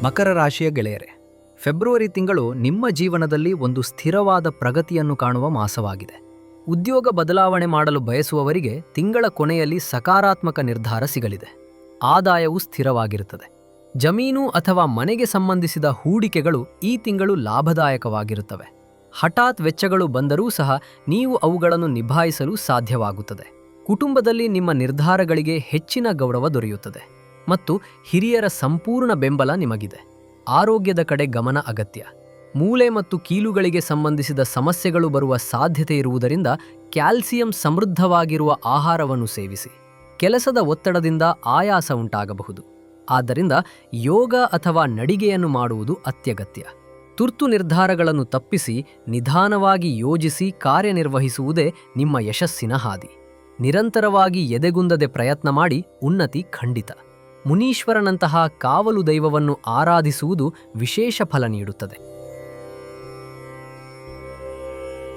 ಮಕರ ರಾಶಿಯ ಗೆಳೆಯರೆ, ಫೆಬ್ರವರಿ ತಿಂಗಳು ನಿಮ್ಮ ಜೀವನದಲ್ಲಿ ಒಂದು ಸ್ಥಿರವಾದ ಪ್ರಗತಿಯನ್ನು ಕಾಣುವ ಮಾಸವಾಗಿದೆ. ಉದ್ಯೋಗ ಬದಲಾವಣೆ ಮಾಡಲು ಬಯಸುವವರಿಗೆ ತಿಂಗಳ ಕೊನೆಯಲ್ಲಿ ಸಕಾರಾತ್ಮಕ ನಿರ್ಧಾರ ಸಿಗಲಿದೆ. ಆದಾಯವು ಸ್ಥಿರವಾಗಿರುತ್ತದೆ. ಜಮೀನು ಅಥವಾ ಮನೆಗೆ ಸಂಬಂಧಿಸಿದ ಹೂಡಿಕೆಗಳು ಈ ತಿಂಗಳು ಲಾಭದಾಯಕವಾಗಿರುತ್ತವೆ. ಹಠಾತ್ ವೆಚ್ಚಗಳು ಬಂದರೂ ಸಹ ನೀವು ಅವುಗಳನ್ನು ನಿಭಾಯಿಸಲು ಸಾಧ್ಯವಾಗುತ್ತದೆ. ಕುಟುಂಬದಲ್ಲಿ ನಿಮ್ಮ ನಿರ್ಧಾರಗಳಿಗೆ ಹೆಚ್ಚಿನ ಗೌರವ ದೊರೆಯುತ್ತದೆ ಮತ್ತು ಹಿರಿಯರ ಸಂಪೂರ್ಣ ಬೆಂಬಲ ನಿಮಗಿದೆ. ಆರೋಗ್ಯದ ಕಡೆ ಗಮನ ಅಗತ್ಯ. ಮೂಳೆ ಮತ್ತು ಕೀಲುಗಳಿಗೆ ಸಂಬಂಧಿಸಿದ ಸಮಸ್ಯೆಗಳು ಬರುವ ಸಾಧ್ಯತೆ ಇರುವುದರಿಂದ ಕ್ಯಾಲ್ಸಿಯಂ ಸಮೃದ್ಧವಾಗಿರುವ ಆಹಾರವನ್ನು ಸೇವಿಸಿ. ಕೆಲಸದ ಒತ್ತಡದಿಂದ ಆಯಾಸ ಉಂಟಾಗಬಹುದು. ಆದ್ದರಿಂದ ಯೋಗ ಅಥವಾ ನಡಿಗೆಯನ್ನು ಮಾಡುವುದು ಅತ್ಯಗತ್ಯ. ತುರ್ತು ನಿರ್ಧಾರಗಳನ್ನು ತಪ್ಪಿಸಿ ನಿಧಾನವಾಗಿ ಯೋಜಿಸಿ ಕಾರ್ಯನಿರ್ವಹಿಸುವುದೇ ನಿಮ್ಮ ಯಶಸ್ಸಿನ ಹಾದಿ. ನಿರಂತರವಾಗಿ ಎದೆಗುಂದದೆ ಪ್ರಯತ್ನ ಮಾಡಿ ಉನ್ನತಿ ಖಂಡಿತ. ಮುನೀಶ್ವರನಂತಹ ಕಾವಲು ದೈವವನ್ನು ಆರಾಧಿಸುವುದು ವಿಶೇಷ ಫಲ ನೀಡುತ್ತದೆ.